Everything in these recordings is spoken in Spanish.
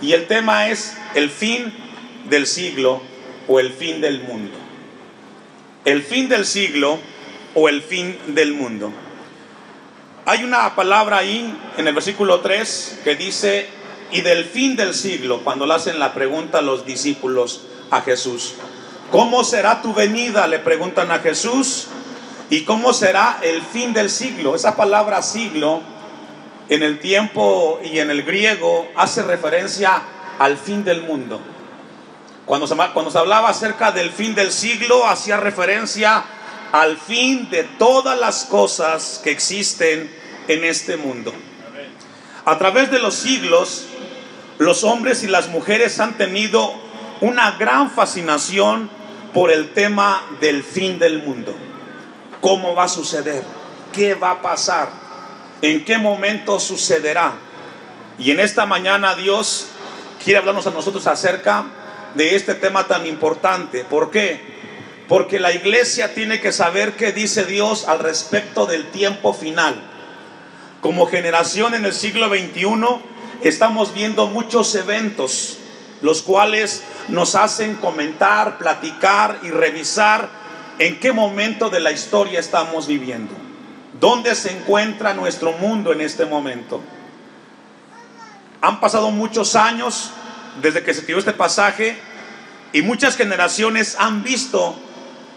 Y el tema es el fin del siglo o el fin del mundo. El fin del siglo o el fin del mundo. Hay una palabra ahí en el versículo 3 que dice: y del fin del siglo, cuando le hacen la pregunta a los discípulos a Jesús. ¿Cómo será tu venida?, le preguntan a Jesús. ¿Y cómo será el fin del siglo? Esa palabra siglo en el tiempo y en el griego hace referencia al fin del mundo. Cuando se hablaba acerca del fin del siglo, hacía referencia al fin de todas las cosas que existen en este mundo. A través de los siglos, los hombres y las mujeres han tenido una gran fascinación por el tema del fin del mundo. ¿Cómo va a suceder? ¿Qué va a pasar? ¿En qué momento sucederá? Y en esta mañana Dios quiere hablarnos a nosotros acerca de este tema tan importante. ¿Por qué? Porque la iglesia tiene que saber qué dice Dios al respecto del tiempo final. Como generación en el siglo XXI estamos viendo muchos eventos, los cuales nos hacen comentar, platicar y revisar en qué momento de la historia estamos viviendo. ¿Dónde se encuentra nuestro mundo en este momento? Han pasado muchos años desde que se escribió este pasaje y muchas generaciones han visto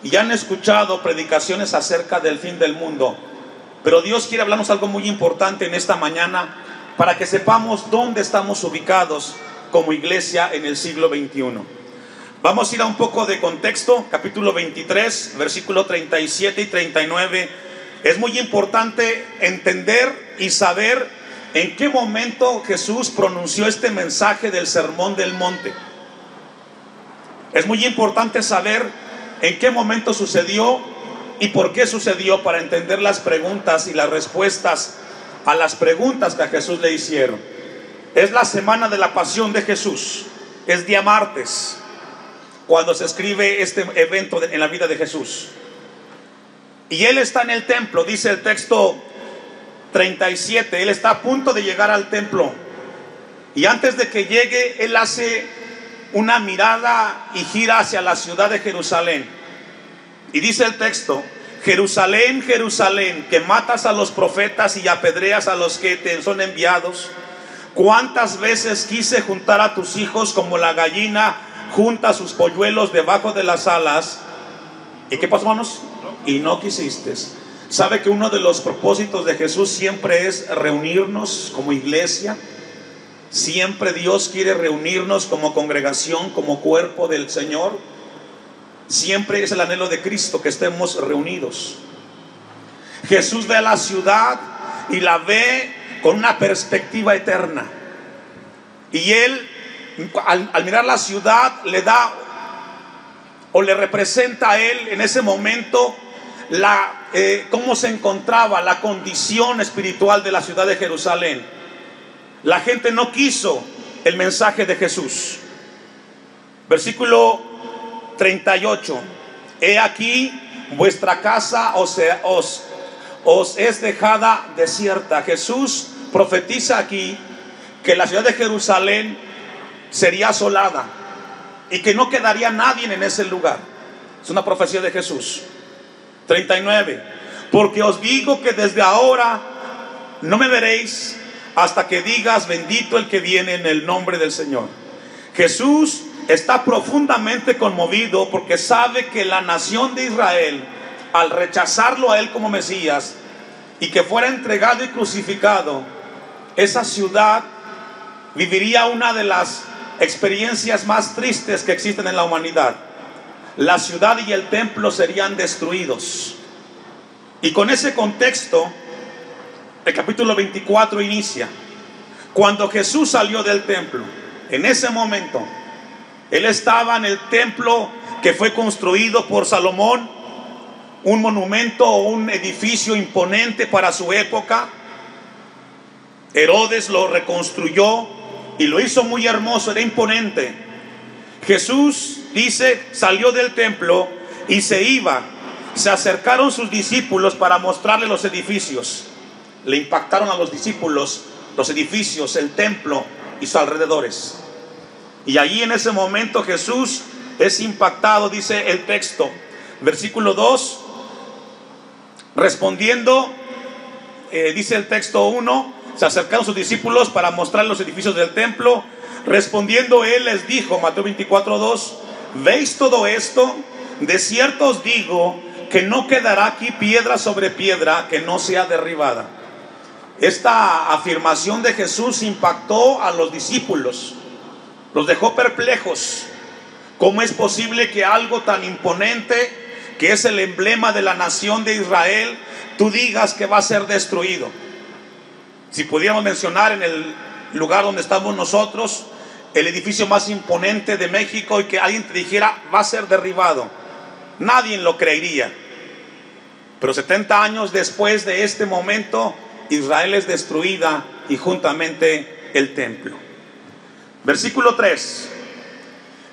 y han escuchado predicaciones acerca del fin del mundo. Pero Dios quiere hablarnos algo muy importante en esta mañana para que sepamos dónde estamos ubicados como iglesia en el siglo XXI. Vamos a ir a un poco de contexto. Capítulo 23, versículo 37 y 39. Es muy importante entender y saber en qué momento Jesús pronunció este mensaje del Sermón del Monte. Es muy importante saber en qué momento sucedió y por qué sucedió, para entender las preguntas y las respuestas a las preguntas que a Jesús le hicieron. Es la semana de la pasión de Jesús. Es día martes cuando se escribe este evento en la vida de Jesús. Y Él está en el templo, dice el texto 37. Él está a punto de llegar al templo. Y antes de que llegue, Él hace una mirada y gira hacia la ciudad de Jerusalén. Y dice el texto: Jerusalén, Jerusalén, que matas a los profetas y apedreas a los que te son enviados. ¿Cuántas veces quise juntar a tus hijos como la gallina junta sus polluelos debajo de las alas? ¿Y qué pasó, hermanos? Y no quisiste. ¿Sabe que uno de los propósitos de Jesús siempre es reunirnos como iglesia? Siempre Dios quiere reunirnos como congregación, como cuerpo del Señor. Siempre es el anhelo de Cristo que estemos reunidos. Jesús ve a la ciudad y la ve con una perspectiva eterna. Y Él, al mirar la ciudad, le da o le representa a Él en ese momento cómo se encontraba la condición espiritual de la ciudad de Jerusalén. La gente no quiso el mensaje de Jesús. Versículo 38. He aquí vuestra casa os es dejada desierta. Jesús profetiza aquí que la ciudad de Jerusalén sería asolada y que no quedaría nadie en ese lugar. Es una profecía de Jesús. 39. Porque os digo que desde ahora no me veréis hasta que digas: bendito el que viene en el nombre del Señor. Jesús está profundamente conmovido porque sabe que la nación de Israel, al rechazarlo a Él como Mesías y que fuera entregado y crucificado, esa ciudad viviría una de las experiencias más tristes que existen en la humanidad. La ciudad y el templo serían destruidos. Y con ese contexto, el capítulo 24 inicia. Cuando Jesús salió del templo, en ese momento, Él estaba en el templo que fue construido por Salomón, un monumento o un edificio imponente para su época. Herodes lo reconstruyó y lo hizo muy hermoso, era imponente. Jesús, dice, salió del templo y se iba. Se acercaron sus discípulos para mostrarle los edificios. Le impactaron a los discípulos los edificios, el templo y sus alrededores. Y allí en ese momento Jesús es impactado, dice el texto, versículo 2, respondiendo, dice el texto 1, se acercaron sus discípulos para mostrar los edificios del templo. Respondiendo él les dijo, Mateo 24:2, ¿veis todo esto? De cierto os digo que no quedará aquí piedra sobre piedra que no sea derribada. Esta afirmación de Jesús impactó a los discípulos, los dejó perplejos. ¿Cómo es posible que algo tan imponente, que es el emblema de la nación de Israel, tú digas que va a ser destruido? Si pudiéramos mencionar en el lugar donde estamos nosotros, el edificio más imponente de México, y que alguien te dijera va a ser derribado, nadie lo creería. Pero 70 años después de este momento, Israel es destruida y juntamente el templo. Versículo 3.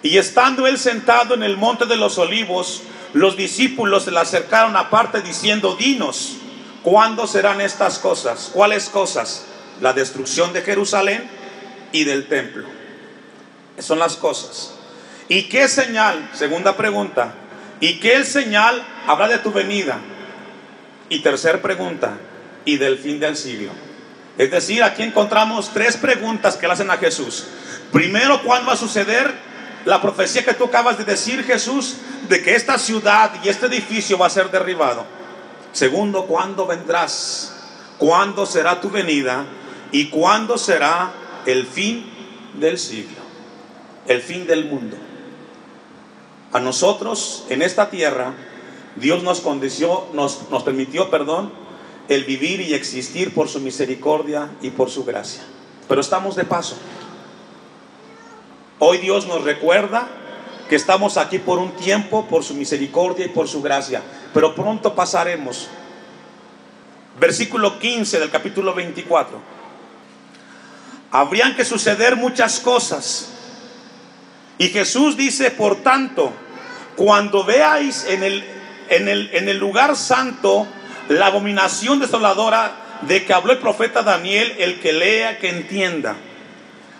Y estando él sentado en el monte de los olivos, los discípulos se le acercaron aparte diciendo, dinos, ¿cuándo serán estas cosas? ¿Cuáles cosas? La destrucción de Jerusalén y del templo. Son las cosas. ¿Y qué señal? Segunda pregunta. ¿Y qué señal habrá de tu venida? Y tercera pregunta, y del fin del siglo. Es decir, aquí encontramos tres preguntas que le hacen a Jesús. Primero, ¿cuándo va a suceder la profecía que tú acabas de decir, Jesús, de que esta ciudad y este edificio va a ser derribado? Segundo, ¿cuándo vendrás? ¿Cuándo será tu venida? ¿Y cuándo será el fin del siglo? El fin del mundo. A nosotros en esta tierra Dios nos permitió, el vivir y existir por su misericordia y por su gracia. Pero estamos de paso. Hoy Dios nos recuerda que estamos aquí por un tiempo, por su misericordia y por su gracia, pero pronto pasaremos. Versículo 15 del capítulo 24. Habrían que suceder muchas cosas. Y Jesús dice, por tanto, cuando veáis en el lugar santo la abominación desoladora de que habló el profeta Daniel, el que lea, que entienda.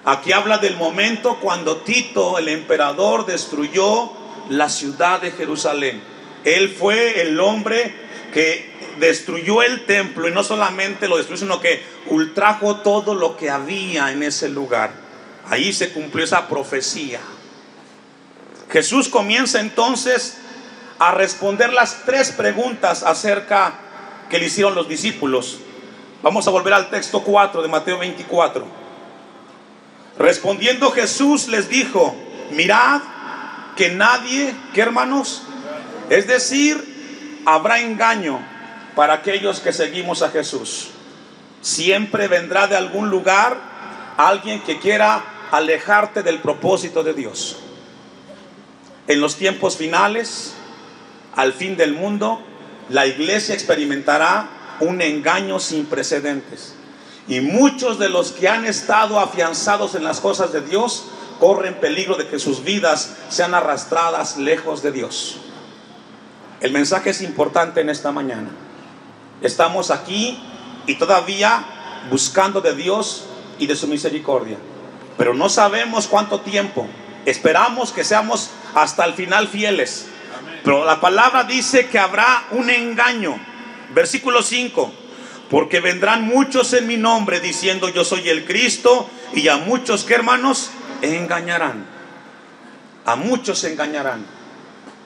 Aquí habla del momento cuando Tito, el emperador, destruyó la ciudad de Jerusalén. Él fue el hombre que destruyó el templo, y no solamente lo destruyó, sino que ultrajó todo lo que había en ese lugar. Ahí se cumplió esa profecía. Jesús comienza entonces a responder las tres preguntas acerca que le hicieron los discípulos. Vamos a volver al texto 4 de Mateo 24. Respondiendo Jesús les dijo, mirad que nadie, ¿qué hermanos? Es decir, habrá engaño para aquellos que seguimos a Jesús. Siempre vendrá de algún lugar alguien que quiera alejarte del propósito de Dios. En los tiempos finales, al fin del mundo, la iglesia experimentará un engaño sin precedentes. Y muchos de los que han estado afianzados en las cosas de Dios corren peligro de que sus vidas sean arrastradas lejos de Dios. El mensaje es importante en esta mañana. Estamos aquí y todavía buscando de Dios y de su misericordia, pero no sabemos cuánto tiempo. Esperamos que seamos hasta el final fieles. Pero la palabra dice que habrá un engaño. Versículo 5. Porque vendrán muchos en mi nombre diciendo yo soy el Cristo, y a muchos, ¿qué hermanos? Engañarán. A muchos engañarán.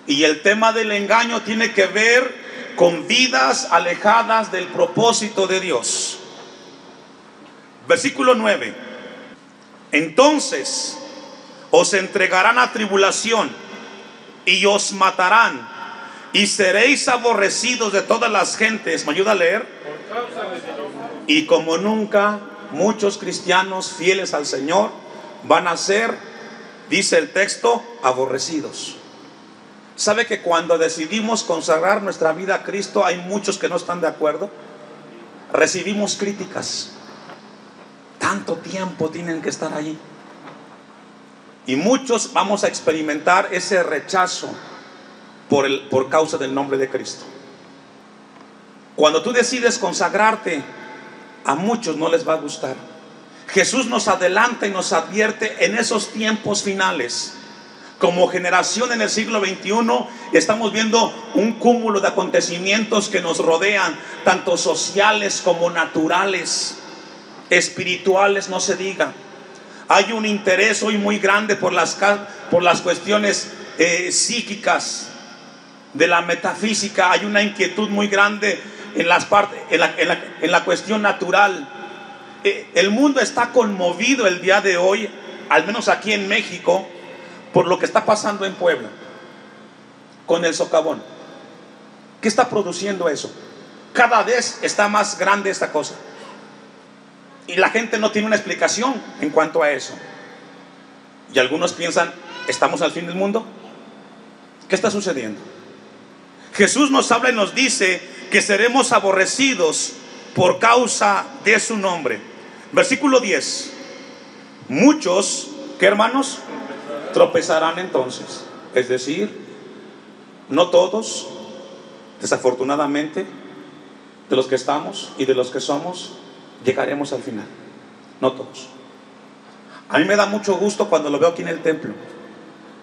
Y el tema del engaño tiene que ver con vidas alejadas del propósito de Dios. Versículo 9. Entonces os entregarán a tribulación y os matarán, y seréis aborrecidos de todas las gentes. ¿Me ayuda a leer? Y como nunca, muchos cristianos fieles al Señor van a ser, dice el texto, aborrecidos. ¿Sabe que cuando decidimos consagrar nuestra vida a Cristo hay muchos que no están de acuerdo? Recibimos críticas. Tanto tiempo tienen que estar allí. Y muchos vamos a experimentar ese rechazo por causa del nombre de Cristo. Cuando tú decides consagrarte, a muchos no les va a gustar. Jesús nos adelanta y nos advierte en esos tiempos finales. Como generación en el siglo XXI estamos viendo un cúmulo de acontecimientos que nos rodean, tanto sociales como naturales, espirituales, no se diga. Hay un interés hoy muy grande por las cuestiones psíquicas, de la metafísica. Hay una inquietud muy grande en la cuestión natural. El mundo está conmovido el día de hoy, al menos aquí en México, por lo que está pasando en Puebla con el socavón. ¿Qué está produciendo eso? Cada vez está más grande esta cosa y la gente no tiene una explicación en cuanto a eso. Y algunos piensan, ¿estamos al fin del mundo? ¿Qué está sucediendo? Jesús nos habla y nos dice que seremos aborrecidos por causa de su nombre. Versículo 10. Muchos, ¿qué hermanos? Tropezarán entonces. Es decir, no todos, desafortunadamente, de los que estamos y de los que somos, llegaremos al final. No todos. A mí me da mucho gusto cuando lo veo aquí en el templo,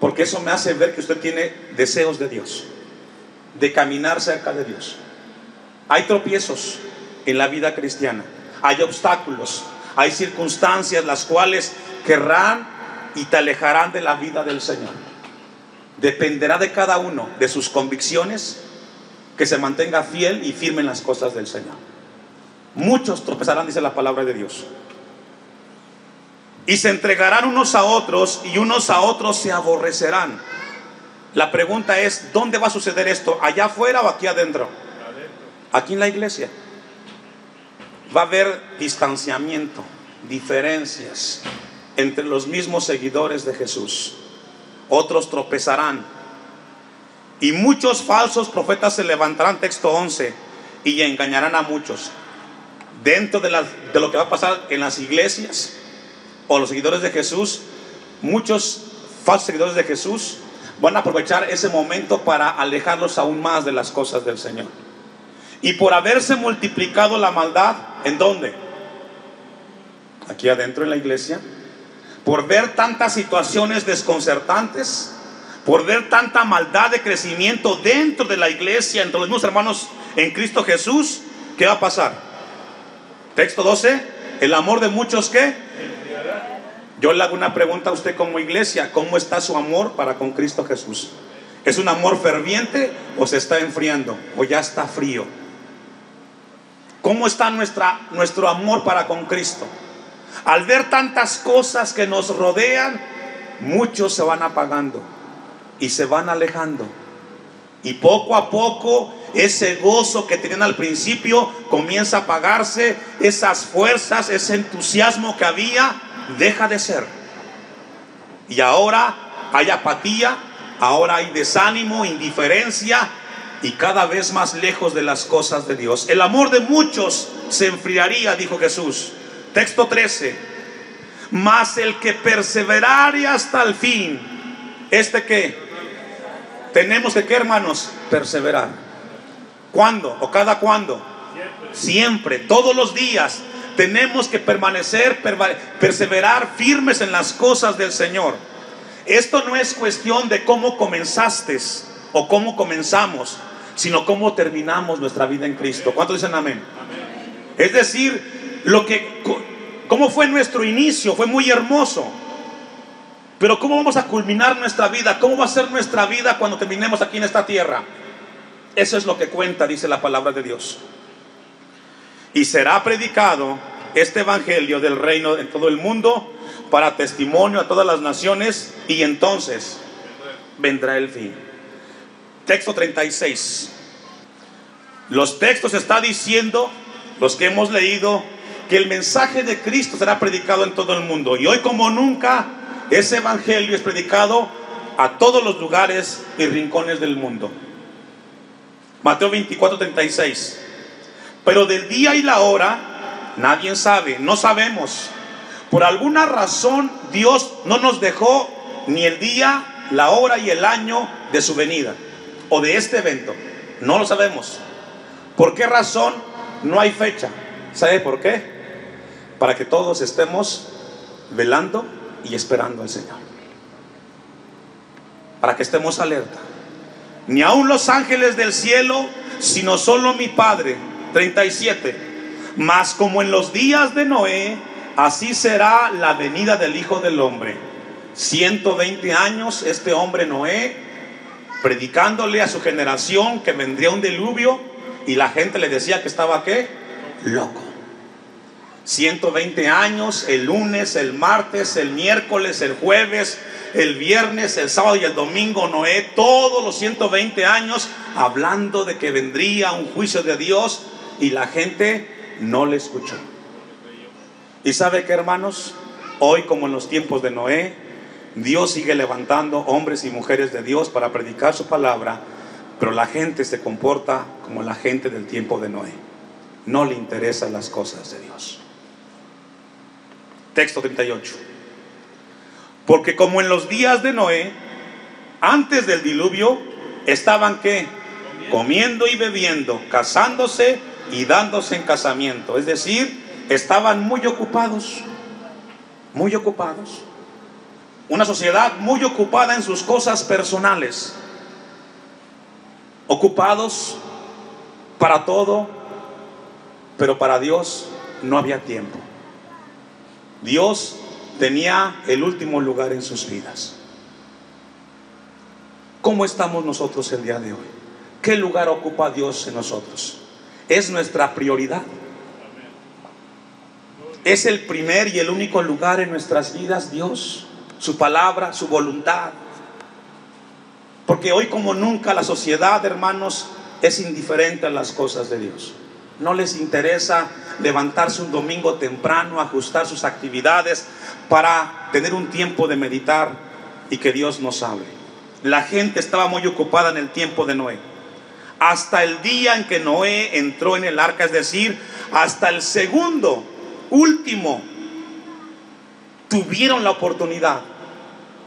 porque eso me hace ver que usted tiene deseos de Dios, de caminar cerca de Dios. Hay tropiezos en la vida cristiana, hay obstáculos, hay circunstancias las cuales querrán y te alejarán de la vida del Señor. Dependerá de cada uno, de sus convicciones, que se mantenga fiel y firme en las cosas del Señor. Muchos tropezarán, dice la palabra de Dios, y se entregarán unos a otros, y unos a otros se aborrecerán. La pregunta es, ¿dónde va a suceder esto? ¿Allá afuera o aquí adentro? Aquí en la iglesia. Va a haber distanciamiento, diferencias entre los mismos seguidores de Jesús. Otros tropezarán, y muchos falsos profetas se levantarán, texto 11, y engañarán a muchos. Dentro de lo que va a pasar en las iglesias o los seguidores de Jesús, muchos falsos seguidores de Jesús van a aprovechar ese momento para alejarlos aún más de las cosas del Señor. Y por haberse multiplicado la maldad, ¿en dónde? Aquí adentro en la iglesia. Por ver tantas situaciones desconcertantes, por ver tanta maldad de crecimiento dentro de la iglesia, entre los mismos hermanos en Cristo Jesús, ¿qué va a pasar? Texto 12, el amor de muchos, ¿qué? Yo le hago una pregunta a usted como iglesia: ¿cómo está su amor para con Cristo Jesús? ¿Es un amor ferviente o se está enfriando o ya está frío? ¿Cómo está nuestro amor para con Cristo? Al ver tantas cosas que nos rodean, muchos se van apagando y se van alejando, y poco a poco ese gozo que tenían al principio comienza a apagarse. Esas fuerzas, ese entusiasmo que había, deja de ser, y ahora hay apatía, ahora hay desánimo, indiferencia, y cada vez más lejos de las cosas de Dios. El amor de muchos se enfriaría, dijo Jesús. Texto 13, mas el que perseverare hasta el fin, ¿este qué? Tenemos que, ¿qué, hermanos? Perseverar. ¿Cuándo? ¿O cada cuándo? Siempre, todos los días. Tenemos que perseverar firmes en las cosas del Señor. Esto no es cuestión de cómo comenzaste o cómo comenzamos, sino cómo terminamos nuestra vida en Cristo. ¿Cuántos dicen amén? Es decir, cómo fue nuestro inicio, fue muy hermoso, pero cómo vamos a culminar nuestra vida, cómo va a ser nuestra vida cuando terminemos aquí en esta tierra. Eso es lo que cuenta, dice la palabra de Dios. Y será predicado este evangelio del reino en todo el mundo para testimonio a todas las naciones, y entonces vendrá el fin. Texto 36. Los textos está diciendo, los que hemos leído, que el mensaje de Cristo será predicado en todo el mundo. Y hoy como nunca ese evangelio es predicado a todos los lugares y rincones del mundo. Mateo 24:36. Pero del día y la hora nadie sabe, no sabemos. Por alguna razón Dios no nos dejó ni el día, la hora y el año de su venida o de este evento. No lo sabemos. ¿Por qué razón? No hay fecha. ¿Sabe por qué? para que todos estemos velando y esperando al Señor, para que estemos alerta. Ni aun los ángeles del cielo, sino solo mi Padre. 37. Mas como en los días de Noé, así será la venida del Hijo del Hombre. 120 años este hombre Noé predicándole a su generación que vendría un diluvio, y la gente le decía que estaba ¿qué? Loco. 120 años, el lunes, el martes, el miércoles, el jueves, el viernes, el sábado y el domingo, Noé, todos los 120 años hablando de que vendría un juicio de Dios, y la gente no le escuchó. ¿Y sabe qué, hermanos? Hoy, como en los tiempos de Noé, Dios sigue levantando hombres y mujeres de Dios para predicar su palabra, pero la gente se comporta como la gente del tiempo de Noé. No le interesan las cosas de Dios. Texto 38. Porque como en los días de Noé, antes del diluvio, estaban ¿qué? Comiendo y bebiendo, casándose y dándose en casamiento. Es decir, estaban muy ocupados. Muy ocupados. Una sociedad muy ocupada en sus cosas personales. Ocupados para todo, pero para Dios no había tiempo. Dios tenía el último lugar en sus vidas. ¿Cómo estamos nosotros el día de hoy? ¿Qué lugar ocupa Dios en nosotros? Es nuestra prioridad. Es el primer y el único lugar en nuestras vidas Dios, su palabra, su voluntad. Porque hoy como nunca la sociedad, hermanos, es indiferente a las cosas de Dios. No les interesa levantarse un domingo temprano, ajustar sus actividades para tener un tiempo de meditar y que Dios nos hable. La gente estaba muy ocupada en el tiempo de Noé. Hasta el día en que Noé entró en el arca, es decir, hasta el segundo, último, tuvieron la oportunidad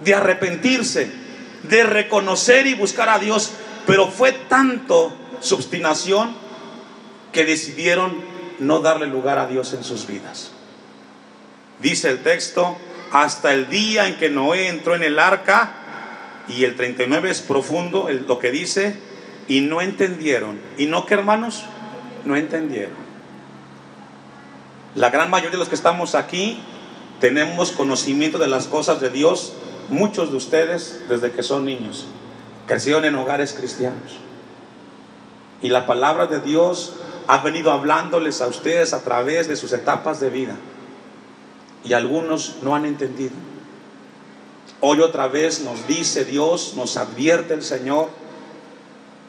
de arrepentirse, de reconocer y buscar a Dios, pero fue tanto su obstinación que decidieron no darle lugar a Dios en sus vidas. Dice el texto, hasta el día en que Noé entró en el arca, y el 39 es profundo lo que dice, y no entendieron. ¿Y no qué, hermanos? No entendieron. La gran mayoría de los que estamos aquí tenemos conocimiento de las cosas de Dios. Muchos de ustedes desde que son niños crecieron en hogares cristianos, y la palabra de Dios ha venido hablándoles a ustedes a través de sus etapas de vida, y algunos no han entendido. Hoy otra vez nos dice Dios, nos advierte el Señor,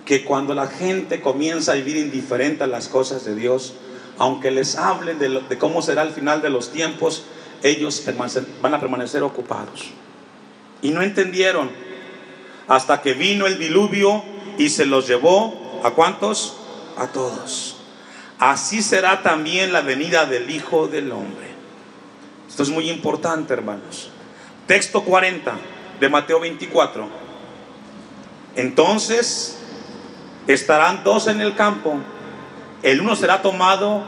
que cuando la gente comienza a vivir indiferente a las cosas de Dios, aunque les hablen de cómo será el final de los tiempos, ellos van a permanecer ocupados. Y no entendieron hasta que vino el diluvio y se los llevó. ¿A cuántos? A todos. Así será también la venida del Hijo del Hombre. Esto es muy importante, hermanos. Texto 40 de Mateo 24. Entonces estarán dos en el campo, el uno será tomado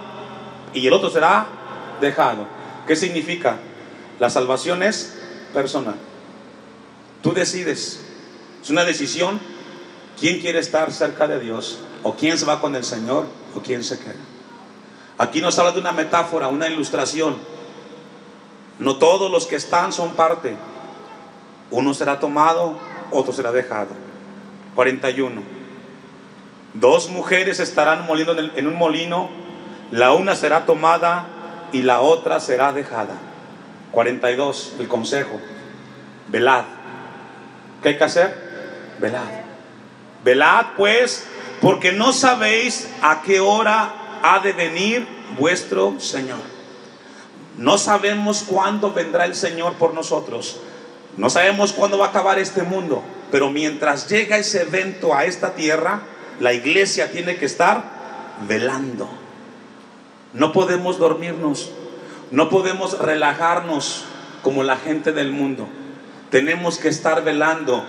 y el otro será dejado. ¿Qué significa? La salvación es personal. Tú decides, es una decisión. ¿Quién quiere estar cerca de Dios? ¿O quién se va con el Señor? ¿O quién se queda? Aquí nos habla de una metáfora, una ilustración. No todos los que están son parte. Uno será tomado, otro será dejado. 41. Dos mujeres estarán moliendo en un molino, la una será tomada y la otra será dejada. 42. El consejo: velad. ¿Qué hay que hacer? Velad. Velad pues, porque no sabéis a qué hora ha de venir vuestro Señor. No sabemos cuándo vendrá el Señor por nosotros. No sabemos cuándo va a acabar este mundo. Pero mientras llega ese evento a esta tierra, la iglesia tiene que estar velando. No podemos dormirnos, no podemos relajarnos como la gente del mundo. Tenemos que estar velando,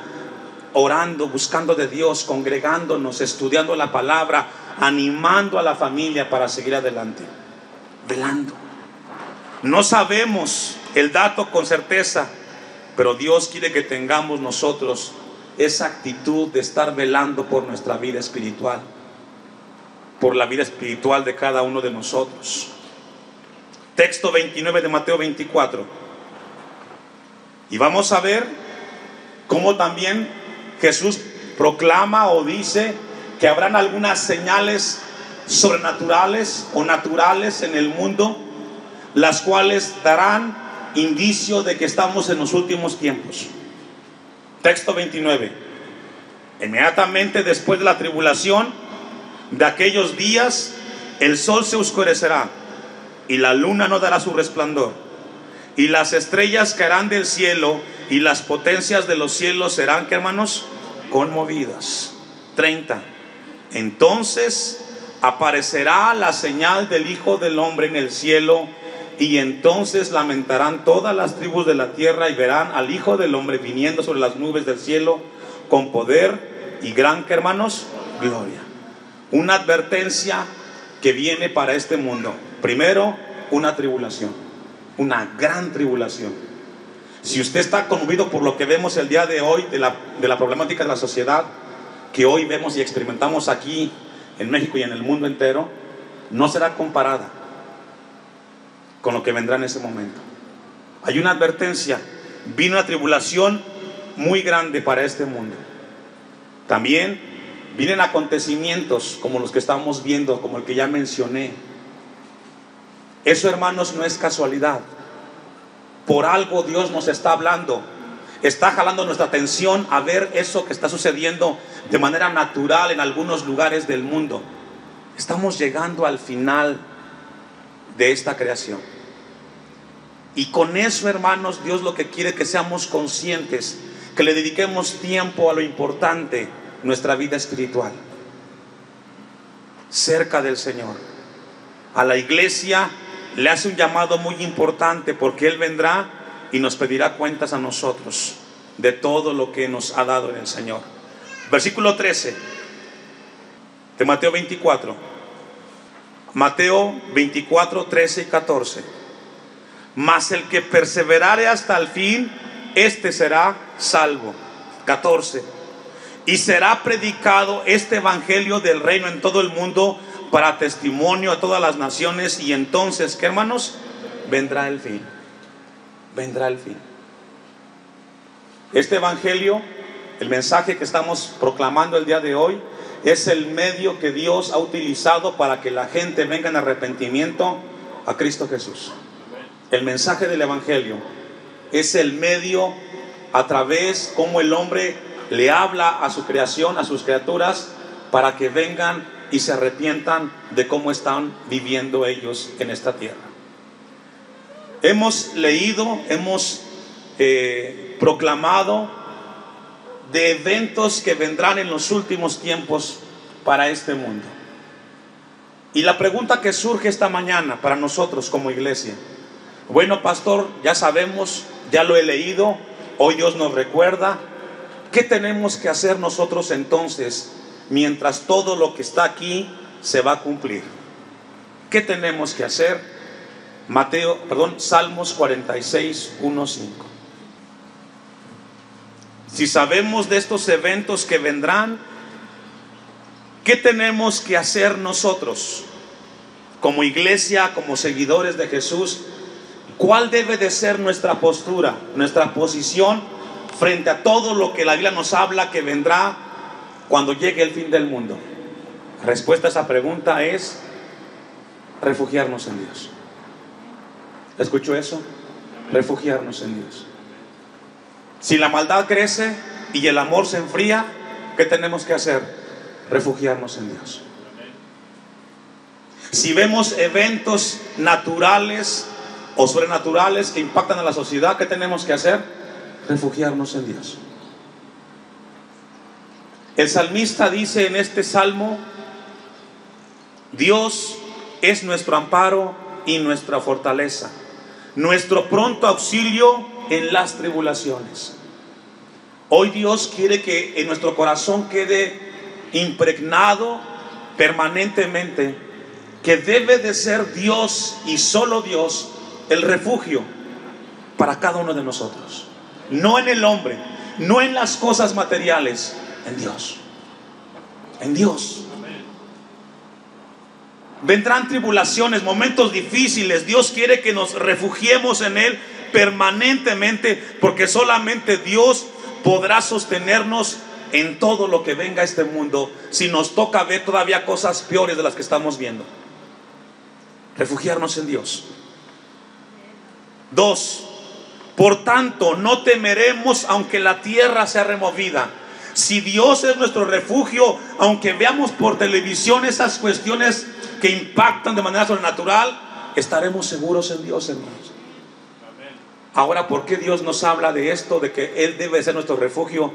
orando, buscando de Dios, congregándonos, estudiando la palabra, animando a la familia para seguir adelante. Velando. No sabemos el dato con certeza, pero Dios quiere que tengamos nosotros esa actitud de estar velando por nuestra vida espiritual, por la vida espiritual de cada uno de nosotros. Texto 29 de Mateo 24. Y vamos a ver cómo también Jesús proclama o dice que habrán algunas señales sobrenaturales o naturales en el mundo, las cuales darán indicio de que estamos en los últimos tiempos. Texto 29. Inmediatamente después de la tribulación de aquellos días, el sol se oscurecerá y la luna no dará su resplandor, y las estrellas caerán del cielo, y las potencias de los cielos serán, ¿qué, hermanos? Conmovidas. 30. Entonces aparecerá la señal del Hijo del Hombre en el cielo, y entonces lamentarán todas las tribus de la tierra, y verán al Hijo del Hombre viniendo sobre las nubes del cielo con poder y gran, ¿qué, hermanos? Gloria. Una advertencia que viene para este mundo. Primero, una tribulación, una gran tribulación. Si usted está conmovido por lo que vemos el día de hoy de la problemática de la sociedad que hoy vemos y experimentamos aquí en México y en el mundo entero, no será comparada con lo que vendrá en ese momento. Hay una advertencia, vino una tribulación muy grande para este mundo. También vienen acontecimientos como los que estamos viendo, como el que ya mencioné. Eso, hermanos, no es casualidad. Por algo Dios nos está hablando, está jalando nuestra atención a ver eso que está sucediendo de manera natural en algunos lugares del mundo. Estamos llegando al final de esta creación, y con eso, hermanos, Dios lo que quiere que seamos conscientes, que le dediquemos tiempo a lo importante, nuestra vida espiritual, cerca del Señor. A la iglesia le hace un llamado muy importante, porque Él vendrá y nos pedirá cuentas a nosotros de todo lo que nos ha dado en el Señor. Versículo 13 de Mateo 24. Mateo 24, 13 y 14. Mas el que perseverare hasta el fin, este será salvo. 14. Y será predicado este evangelio del reino en todo el mundo para testimonio a todas las naciones, y entonces, ¿qué, hermanos? Vendrá el fin. Vendrá el fin. Este evangelio, el mensaje que estamos proclamando el día de hoy, es el medio que Dios ha utilizado para que la gente venga en arrepentimiento a Cristo Jesús. El mensaje del evangelio es el medio a través como el hombre le habla a su creación, a sus criaturas, para que vengan y se arrepientan de cómo están viviendo ellos en esta tierra. Hemos leído, hemos proclamado de eventos que vendrán en los últimos tiempos para este mundo. Y la pregunta que surge esta mañana para nosotros como iglesia: bueno, pastor, ya sabemos, ya lo he leído, hoy Dios nos recuerda. ¿Qué tenemos que hacer nosotros entonces mientras todo lo que está aquí se va a cumplir? ¿Qué tenemos que hacer? Salmos 46, 1, 5. Si sabemos de estos eventos que vendrán, ¿qué tenemos que hacer nosotros como iglesia, como seguidores de Jesús? ¿Cuál debe de ser nuestra postura, nuestra posición frente a todo lo que la Biblia nos habla que vendrá cuando llegue el fin del mundo? La respuesta a esa pregunta es refugiarnos en Dios. ¿Escuchó eso? Refugiarnos en Dios. Si la maldad crece y el amor se enfría, ¿qué tenemos que hacer? Refugiarnos en Dios. Si vemos eventos naturales o sobrenaturales que impactan a la sociedad, ¿qué tenemos que hacer? Refugiarnos en Dios. El salmista dice en este salmo: Dios es nuestro amparo y nuestra fortaleza, nuestro pronto auxilio en las tribulaciones. Hoy Dios quiere que en nuestro corazón quede impregnado permanentemente que debe de ser Dios y solo Dios el refugio para cada uno de nosotros. No en el hombre, no en las cosas materiales, en Dios. En Dios. Vendrán tribulaciones, momentos difíciles. Dios quiere que nos refugiemos en Él permanentemente, porque solamente Dios podrá sostenernos en todo lo que venga a este mundo, si nos toca ver todavía cosas peores de las que estamos viendo. Refugiarnos en Dios. 2. Por tanto, no temeremos aunque la tierra sea removida. Si Dios es nuestro refugio, aunque veamos por televisión esas cuestiones que impactan de manera sobrenatural, estaremos seguros en Dios, hermanos. Ahora, ¿por qué Dios nos habla de esto, de que Él debe ser nuestro refugio?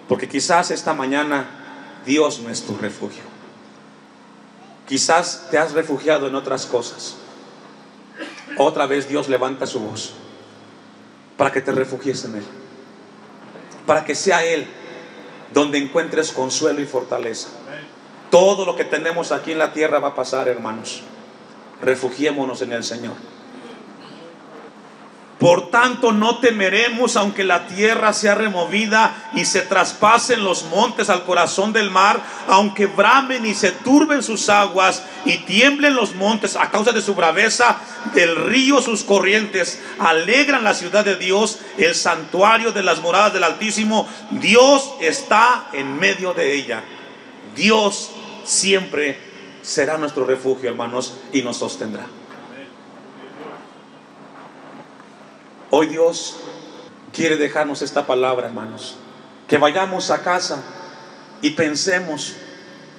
Porque quizás esta mañana Dios no es tu refugio. Quizás te has refugiado en otras cosas. Otra vez Dios levanta su voz para que te refugies en Él, para que sea Él donde encuentres consuelo y fortaleza. Todo lo que tenemos aquí en la tierra va a pasar, hermanos. Refugiémonos en el Señor. Por tanto, no temeremos aunque la tierra sea removida y se traspasen los montes al corazón del mar, aunque bramen y se turben sus aguas y tiemblen los montes a causa de su braveza, del río sus corrientes alegran la ciudad de Dios, el santuario de las moradas del Altísimo. Dios está en medio de ella. Dios siempre será nuestro refugio, hermanos, y nos sostendrá. Hoy Dios quiere dejarnos esta palabra, hermanos, que vayamos a casa y pensemos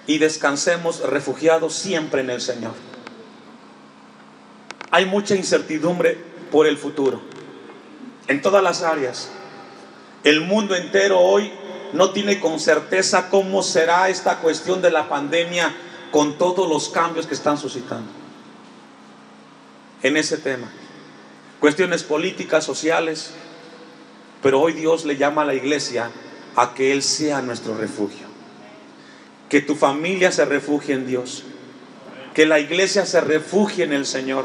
y descansemos refugiados siempre en el Señor. Hay mucha incertidumbre por el futuro en todas las áreas. El mundo entero hoy no tiene con certeza cómo será esta cuestión de la pandemia, con todos los cambios que están suscitando en ese tema. Cuestiones políticas, sociales. Pero hoy Dios le llama a la iglesia a que Él sea nuestro refugio. Que tu familia se refugie en Dios, que la iglesia se refugie en el Señor.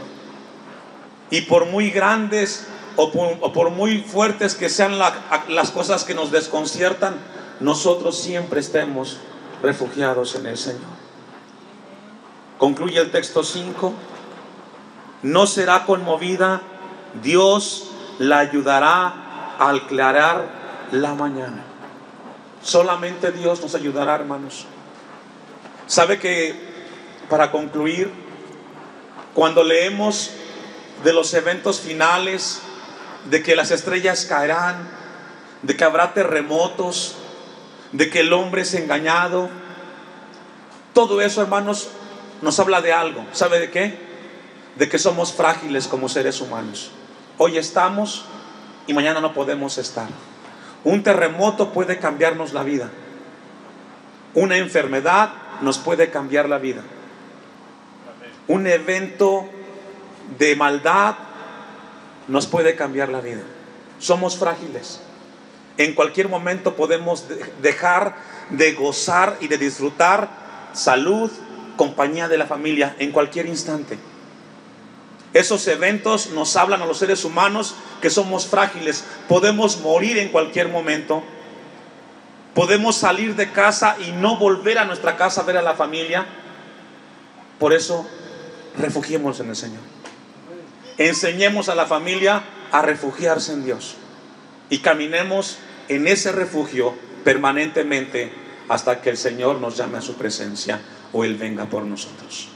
Y por muy grandes o por muy fuertes que sean las cosas que nos desconciertan, nosotros siempre estemos refugiados en el Señor. Concluye el texto 5. No será conmovida, Dios la ayudará a aclarar la mañana. Solamente Dios nos ayudará, hermanos. Sabe que, para concluir, cuando leemos de los eventos finales, de que las estrellas caerán, de que habrá terremotos, de que el hombre es engañado, todo eso, hermanos, nos habla de algo. ¿Sabe de qué? De que somos frágiles como seres humanos. Hoy estamos y mañana no podemos estar. Un terremoto puede cambiarnos la vida. Una enfermedad nos puede cambiar la vida. Un evento de maldad nos puede cambiar la vida. Somos frágiles. En cualquier momento podemos dejar de gozar y de disfrutar salud, compañía de la familia, en cualquier instante. Esos eventos nos hablan a los seres humanos que somos frágiles. Podemos morir en cualquier momento. Podemos salir de casa y no volver a nuestra casa a ver a la familia. Por eso, refugiémonos en el Señor. Enseñemos a la familia a refugiarse en Dios. Y caminemos en ese refugio permanentemente hasta que el Señor nos llame a su presencia o Él venga por nosotros.